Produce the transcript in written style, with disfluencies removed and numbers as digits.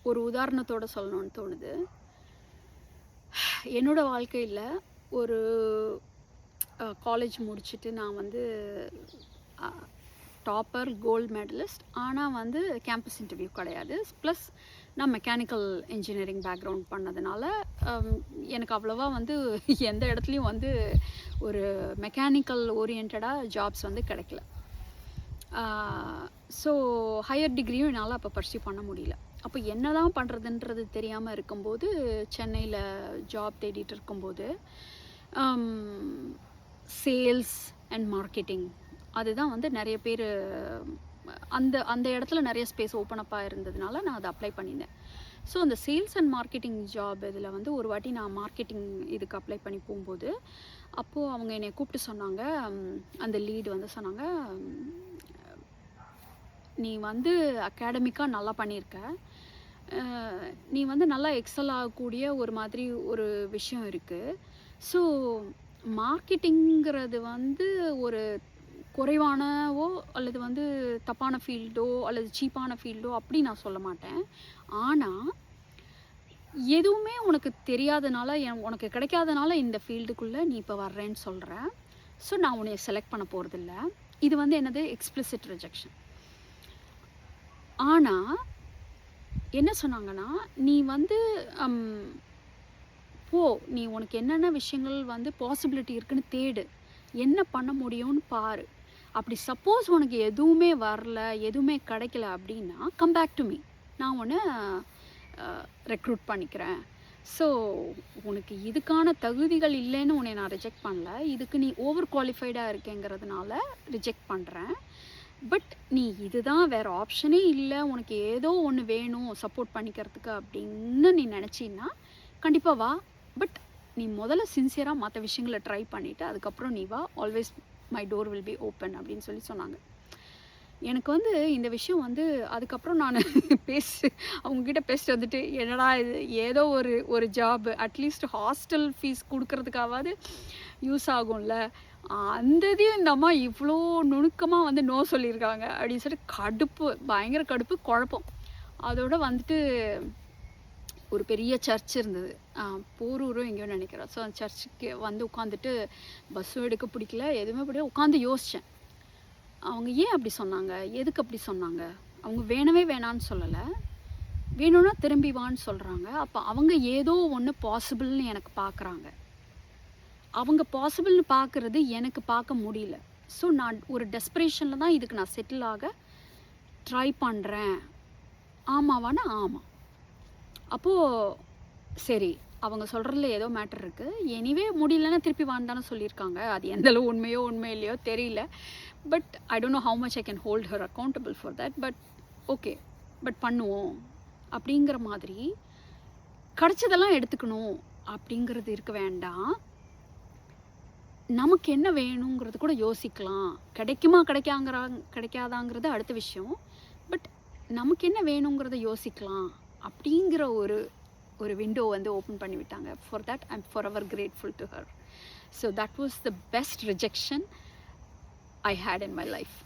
ஒரு உதாரணத்தோடு சொல்லணும்னு தோணுது. என்னோடய வாழ்க்கையில் ஒரு காலேஜ் முடிச்சுட்டு நான் வந்து டாப்பர், கோல்டு மெடலிஸ்ட். ஆனால் வந்து கேம்பஸ் இன்டர்வியூ கிடையாது. ப்ளஸ் நான் மெக்கானிக்கல் இன்ஜினியரிங் பேக்ரவுண்ட் பண்ணதுனால எனக்கு அவ்வளோவா வந்து எந்த இடத்துலையும் வந்து ஒரு மெக்கானிக்கல் ஓரியன்டாக ஜாப்ஸ் வந்து கிடைக்கல. ஸோ ஹையர் டிகிரியும் என்னால் அப்போ பர்சியூ பண்ண முடியல. அப்போ என்ன தான் பண்ணுறதுன்றது தெரியாமல் இருக்கும்போது, சென்னையில் ஜாப் தேடிட்டு இருக்கும்போது சேல்ஸ் அண்ட் மார்க்கெட்டிங் அதுதான் வந்து நிறைய பேர் அந்த அந்த இடத்துல நிறைய ஸ்பேஸ் ஓப்பன் அப்பாக இருந்ததுனால நான் அதை அப்ளை பண்ணியிருந்தேன். ஸோ அந்த சேல்ஸ் அண்ட் மார்க்கெட்டிங் ஜாப் இதில் வந்து ஒரு வாட்டி நான் மார்க்கெட்டிங் இதுக்கு அப்ளை பண்ணி போகும்போது, அப்போது அவங்க என்னை கூப்பிட்டு சொன்னாங்க, அந்த லீடு வந்து சொன்னாங்க, நீ வந்து அகாடமிக்காக நல்லா பண்ணியிருக்க, நீ வந்து நல்லா எக்ஸல் ஆகக்கூடிய ஒரு மாதிரி ஒரு விஷயம் இருக்குது. ஸோ மார்க்கெட்டிங்கிறது வந்து ஒரு குறைவானவோ அல்லது வந்து தப்பான ஃபீல்டோ அல்லது சீப்பான ஃபீல்டோ அப்படி நான் சொல்ல மாட்டேன். ஆனால் எதுவுமே உனக்கு தெரியாதனால, உனக்கு கிடைக்காதனால இந்த ஃபீல்டுக்குள்ளே நீ இப்போ வர்றேன்னு சொல்கிற. ஸோ நான் உன்னை செலக்ட் பண்ண போகிறதில்ல. இது வந்து என்னது எக்ஸ்பிளிசிட் ரிஜெக்ஷன். ஆனால் என்ன சொன்னாங்கன்னா, நீ வந்து போ, நீ உனக்கு என்னென்ன விஷயங்கள் வந்து பாசிபிலிட்டி இருக்குன்னு தேடு, என்ன பண்ண முடியும்னு பாரு. அப்படி சப்போஸ் உனக்கு எதுவுமே வரல, எதுவுமே கிடைக்கல அப்படின்னா கம் பேக் டு மீ, நான் உன்னை ரெக்ரூட் பண்ணிக்கிறேன். ஸோ உனக்கு இதுக்கான தகுதிகள் இல்லைன்னு உன்னை நான் ரிஜெக்ட் பண்ணல, இதுக்கு நீ ஓவர் குவாலிஃபைடாக இருக்கேங்கிறதுனால ரிஜெக்ட் பண்ணுறேன். பட் நீ இதுதான் வேறு ஆப்ஷனே இல்லை, உனக்கு ஏதோ ஒன்று வேணும் சப்போர்ட் பண்ணிக்கிறதுக்கு அப்படின்னு நீ நினச்சின்னா கண்டிப்பாக வா. பட் நீ முதல்ல சின்சியராக மற்ற விஷயங்களை ட்ரை பண்ணிவிட்டு அதுக்கப்புறம் நீ வா, always my door will be open அப்படின்னு சொல்லி சொன்னாங்க. எனக்கு வந்து இந்த விஷயம் வந்து அதுக்கப்புறம் நான் அவங்கக்கிட்ட பேசிட்டு வந்துட்டு, என்னடா இது, ஏதோ ஒரு ஜாப் அட்லீஸ்ட் ஹாஸ்டல் ஃபீஸ் கொடுக்கறதுக்காவது யூஸ் ஆகும்ல, அந்த இதையும் இந்த அம்மா இவ்வளோ நுணுக்கமாக வந்து நோ சொல்லியிருக்காங்க அப்படின்னு சொல்லிட்டு கடுப்பு, பயங்கர கடுப்பு, குழப்பம். அதோட வந்துட்டு ஒரு பெரிய சர்ச் இருந்தது, போரூரும் எங்கேயோ நினைக்கிறேன். ஸோ அந்த சர்ச்சுக்கு வந்து உட்காந்துட்டு பஸ்ஸும் எடுக்க பிடிக்கல, எதுவுமே பிடிக்கல, உட்காந்து யோசித்தேன். அவங்க ஏன் அப்படி சொன்னாங்க, எதுக்கு அப்படி சொன்னாங்க? அவங்க வேணவே வேணான்னு சொல்லலை, வேணும்னா திரும்பி வான்னு சொல்கிறாங்க. அப்போ அவங்க ஏதோ ஒன்று பாசிபிள்னு எனக்கு பார்க்குறாங்க. அவங்க பாசிபிள்னு பார்க்குறது எனக்கு பார்க்க முடியல. ஸோ நான் ஒரு டெஸ்பரேஷனில் தான் இதுக்கு நான் செட்டில் ஆக ட்ரை பண்ணுறேன். ஆமாவானா ஆமாம். அப்போது சரி, அவங்க சொல்கிறதுல ஏதோ மேட்டர் இருக்குது, எனிவே முடியலன்னா திருப்பி வான்னு தானே சொல்லியிருக்காங்க. அது எந்தளவு உண்மையோ இல்லையோ தெரியல. But I don't know how much I can hold her accountable for that. But okay, but பண்ணுவோம் அப்படிங்கிற மாதிரி, கிடச்சதெல்லாம் எடுத்துக்கணும் அப்படிங்கிறது இருக்க வேண்டாம். நமக்கு என்ன வேணுங்கிறது கூட யோசிக்கலாம். கிடைக்குமா கிடைக்காதாங்கிறது அடுத்த விஷயம். பட் நமக்கு என்ன வேணுங்கிறத யோசிக்கலாம் அப்படிங்கிற ஒரு விண்டோ வந்து ஓப்பன் பண்ணி விட்டாங்க. For that I am forever grateful to her. So that was the best rejection I had in my life.